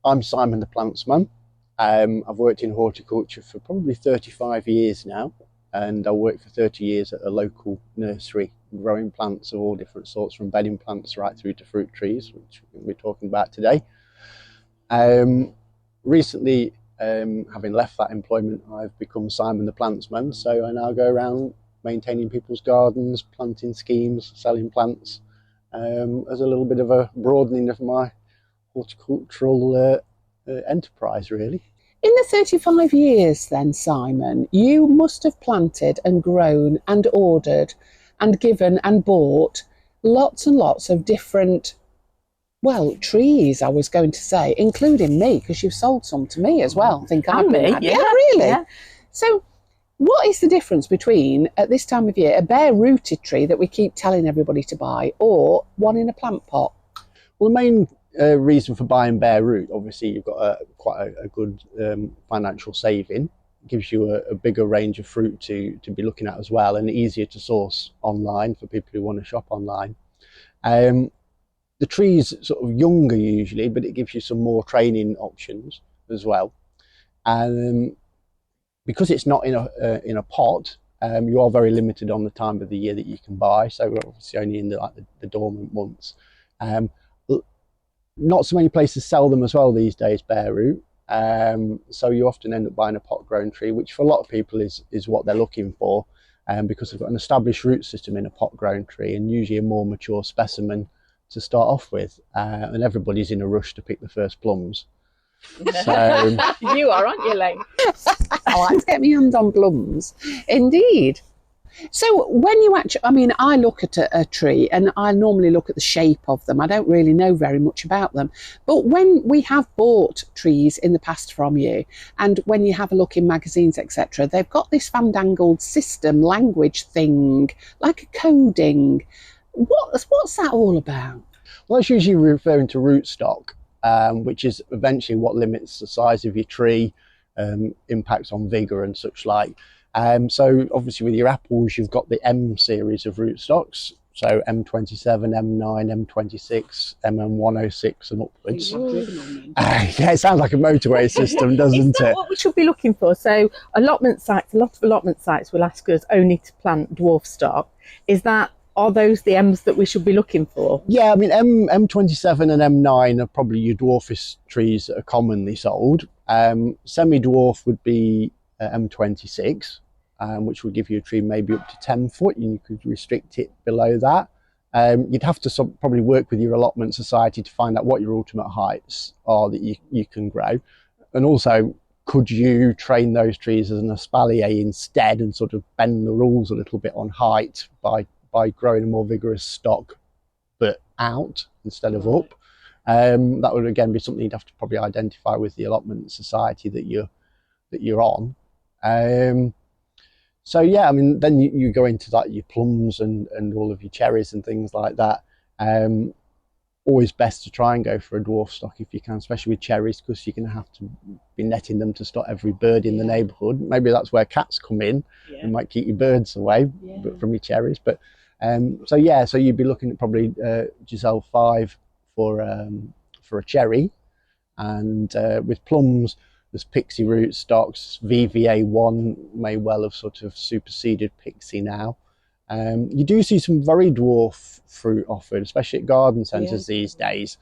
I'm Simon the Plantzzman. I've worked in horticulture for probably 35 years now, and I worked for 30 years at a local nursery, growing plants of all different sorts, from bedding plants right through to fruit trees, which we're talking about today. Recently, having left that employment, I've become Simon the Plantzzman, so I now go around maintaining people's gardens, planting schemes, selling plants, as a little bit of a broadening of my horticultural enterprise, really. In the 35 years then, Simon, you must have planted and grown and ordered and given and bought lots and lots of different, well, trees, I was going to say, including me, because you've sold some to me as well. I think I've been had. Yeah, really. Yeah. So what is the difference between, at this time of year, a bare-rooted tree that we keep telling everybody to buy or one in a plant pot? Well, the main reason for buying bare root, obviously you've got quite a good financial saving. It gives you a bigger range of fruit to be looking at as well, and easier to source online for people who want to shop online. The tree's sort of younger usually, but it gives you some more training options as well. And because it's not in a pot, you are very limited on the time of the year that you can buy. So we're obviously only in the dormant months. Not so many places sell them as well these days, bare root. So you often end up buying a pot grown tree, which for a lot of people is what they're looking for, because they've got an established root system in a pot grown tree, and usually a more mature specimen to start off with. And everybody's in a rush to pick the first plums. So you are, aren't you, Elaine? I like to get my hands on plums. Indeed. So when you actually, I mean, I look at a tree and I normally look at the shape of them. I don't really know very much about them. But when we have bought trees in the past from you, and when you have a look in magazines, etc., they've got this fandangled system, language thing, like a coding. What's that all about? Well, that's usually referring to rootstock, which is eventually what limits the size of your tree, impacts on vigour and such like. So obviously with your apples, you've got the M series of rootstocks, so M27, M9, M26, MM106 and upwards. Yeah, it sounds like a motorway system, doesn't Is that it? what we should be looking for? So a lot of allotment sites will ask us only to plant dwarf stock. Are those the M's that we should be looking for? Yeah, I mean M27 and M9 are probably your dwarfest trees that are commonly sold. Semi-dwarf would be M26, which would give you a tree maybe up to 10 foot, and you could restrict it below that. You'd have to probably work with your allotment society to find out what your ultimate heights are that you can grow. And also, could you train those trees as an espalier instead and sort of bend the rules a little bit on height by growing a more vigorous stock, but out instead of up? That would again be something you'd have to probably identify with the allotment society that you're on. So yeah, I mean, then you go into that, your plums and all of your cherries and things like that. Always best to try and go for a dwarf stock if you can, especially with cherries, because you're going to have to be netting them to stop every bird in the neighbourhood. Maybe that's where cats come in and might keep your birds away from your cherries. But so you'd be looking at probably Giselle 5 for a cherry, and with plums, there's Pixie root stocks. VVA1 may well have sort of superseded Pixie now. You do see some very dwarf fruit offered, especially at garden centres these days.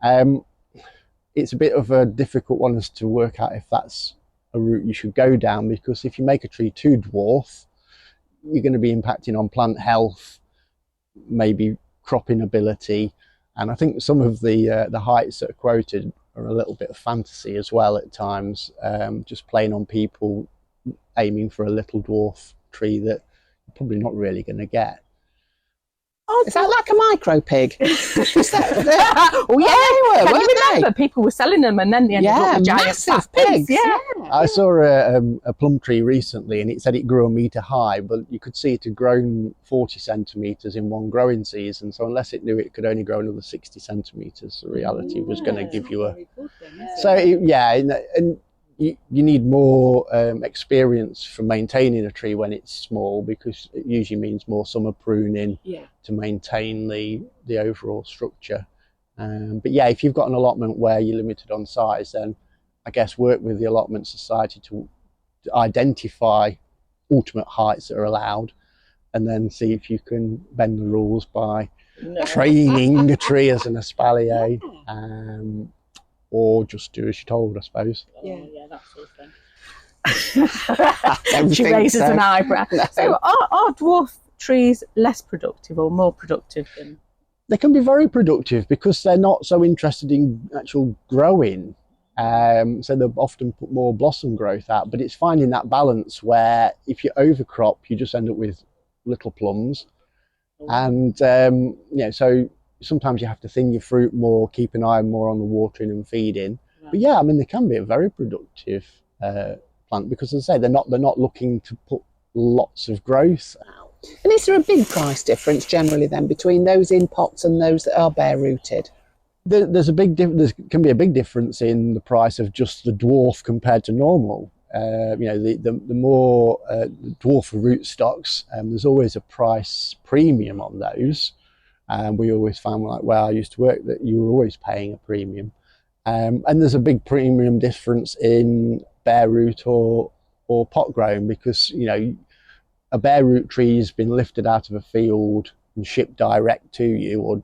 It's a bit of a difficult one as to work out if that's a route you should go down, because if you make a tree too dwarf, you're going to be impacting on plant health, maybe cropping ability, and I think some of the heights that are quoted are a little bit of fantasy as well at times, just playing on people aiming for a little dwarf tree that you're probably not really going to get. Is that like a micro pig? Can you remember people were selling them and then they ended up with giant fat pigs? Yeah. I saw a plum tree recently, and it said it grew a metre high, but you could see it had grown 40 centimetres in one growing season. So unless it knew it could only grow another 60 centimetres, the reality was going to give you a... And you need more experience for maintaining a tree when it's small, because it usually means more summer pruning to maintain the overall structure. But yeah, if you've got an allotment where you're limited on size, then I guess work with the allotment society to identify ultimate heights that are allowed, and then see if you can bend the rules by training a tree as an espalier, or just do as you're told, I suppose. Yeah, that sort of thing. She raises an eyebrow. So are dwarf trees less productive or more productive than? They can be very productive because they're not so interested in actual growing. So they'll often put more blossom growth out, but it's finding that balance where if you overcrop, you just end up with little plums. And so sometimes you have to thin your fruit more, keep an eye more on the watering and feeding. Right. But yeah, I mean, they can be a very productive plant because, as I say, they're not looking to put lots of growth out. And is there a big price difference generally then between those in pots and those that are bare rooted? There can be a big difference in the price of just the dwarf compared to normal. The more dwarf rootstocks, there's always a price premium on those. We always found, like where I used to work, that you were always paying a premium. And there's a big premium difference in bare root or pot grown, because a bare root tree has been lifted out of a field and shipped direct to you, or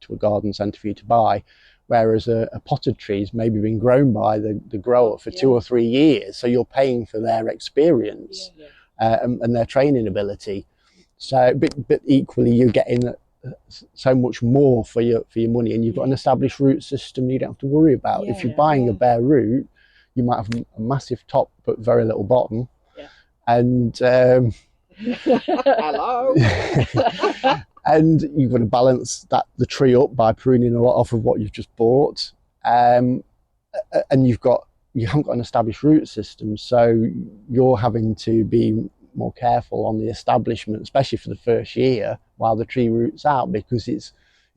to a garden centre for you to buy, whereas a potted tree has maybe been grown by the grower for 2 or 3 years, so you're paying for their experience and their training ability. So, but equally, you're getting so much more for your money, and you've got an established root system you don't have to worry about. If you're buying a bare root, you might have a massive top but very little bottom, and hello. And you've got to balance the tree up by pruning a lot off of what you've just bought, and you haven't got an established root system, so you're having to be more careful on the establishment, especially for the first year while the tree roots out, because it's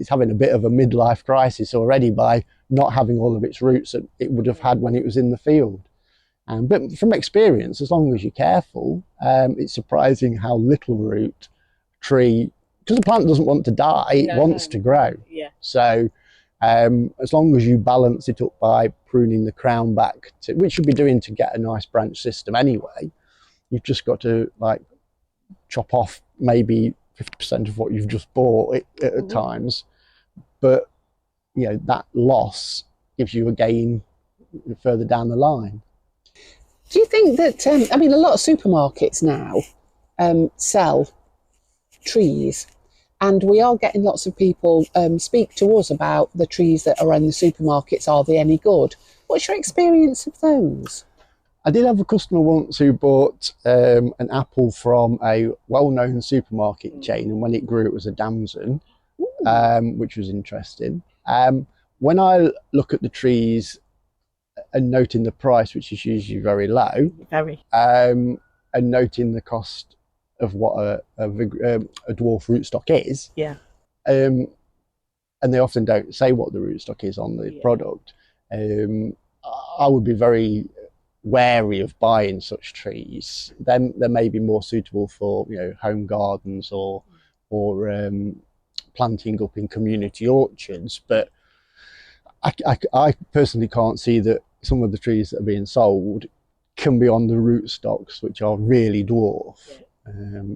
having a bit of a midlife crisis already by not having all of its roots that it would have had when it was in the field. But from experience, as long as you're careful, it's surprising how little root tree, because the plant doesn't want to die, it wants to grow. So as long as you balance it up by pruning the crown back, which you'll be doing to get a nice branch system anyway, you've just got to chop off maybe 50% of what you've just bought at times. But that loss gives you a gain further down the line. Do you think that, a lot of supermarkets now sell trees, and we are getting lots of people speak to us about the trees that are in the supermarkets. Are they any good? What's your experience of those? I did have a customer once who bought an apple from a well-known supermarket chain, and when it grew it was a damson, which was interesting. When I look at the trees and noting the price, which is usually very low, and noting the cost of what a dwarf rootstock is, and they often don't say what the rootstock is on the product, I would be very wary of buying such trees. Then they may be more suitable for home gardens or planting up in community orchards, but I personally can't see that some of the trees that are being sold can be on the rootstocks, which are really dwarf.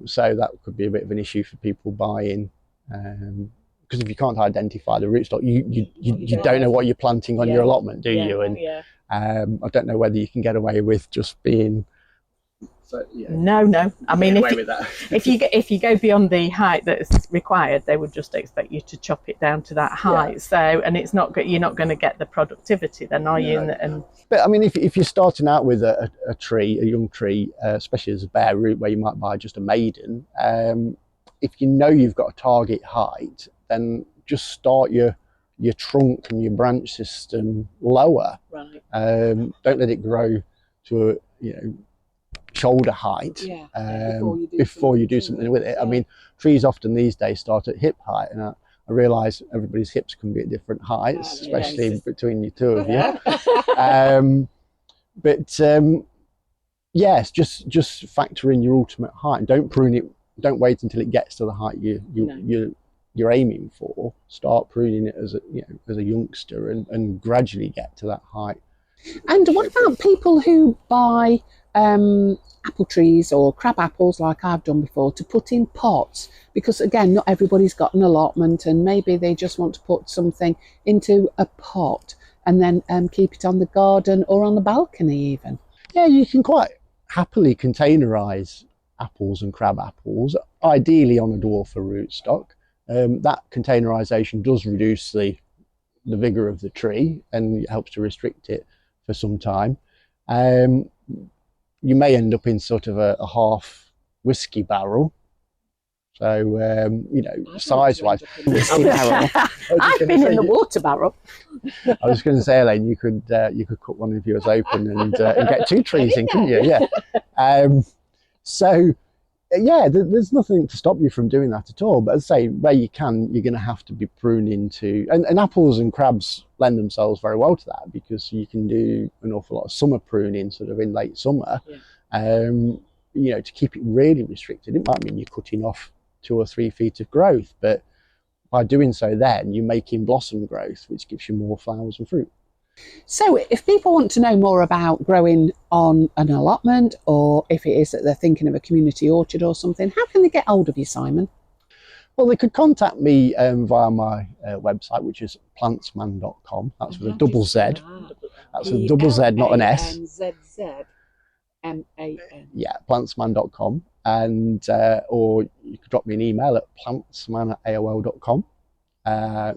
So that could be a bit of an issue for people buying, because if you can't identify the rootstock, you don't know what you're planting on your allotment, do you? And I don't know whether you can get away with just being. No. I mean, if you go beyond the height that's required, they would just expect you to chop it down to that height. So, and it's not you're not going to get the productivity then, are you? But I mean, if you're starting out with a young tree, especially as a bare root where you might buy just a maiden, if you've got a target height, then just start your trunk and your branch system lower. Don't let it grow to a shoulder height before you do something with it. I mean, trees often these days start at hip height, and I realise everybody's hips can be at different heights, especially between the two of you. Yes, just factor in your ultimate height, and don't prune it. Don't wait until it gets to the height you're you're aiming for, start pruning it as a youngster, and gradually get to that height. And what about people who buy apple trees or crab apples, like I've done before, to put in pots? Because again, not everybody's got an allotment, and maybe they just want to put something into a pot and then keep it on the garden or on the balcony even. Yeah, you can quite happily containerize apples and crab apples, ideally on a dwarfer rootstock. That containerization does reduce the vigor of the tree and it helps to restrict it for some time. You may end up in sort of a half whiskey barrel. So, size-wise. I've been in the water barrel. I was going to say, Elaine, you could cut one of yours open and get 2 trees in, couldn't you? Yeah. There's nothing to stop you from doing that at all. But as I say, where you can, you're going to have to be pruning to, and apples and crabs lend themselves very well to that, because you can do an awful lot of summer pruning sort of in late summer. Yeah. To keep it really restricted. It might mean you're cutting off 2 or 3 feet of growth, but by doing so then you're making blossom growth, which gives you more flowers and fruit. So if people want to know more about growing on an allotment, or if it is that they're thinking of a community orchard or something, how can they get hold of you, Simon? Well, they could contact me via my website, which is plantzzman.com. That's with a double Z. That's with a double Z, not an S. Plantzzman. Yeah, plantzzman.com. And or you could drop me an email at plantzman@aol.com.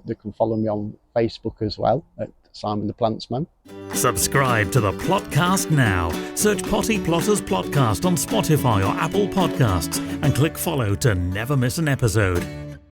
They can follow me on Facebook as well at Simon the Plantzzman. Subscribe to the Plotcast now. Search Potty Plotters Plotcast on Spotify or Apple Podcasts and click follow to never miss an episode.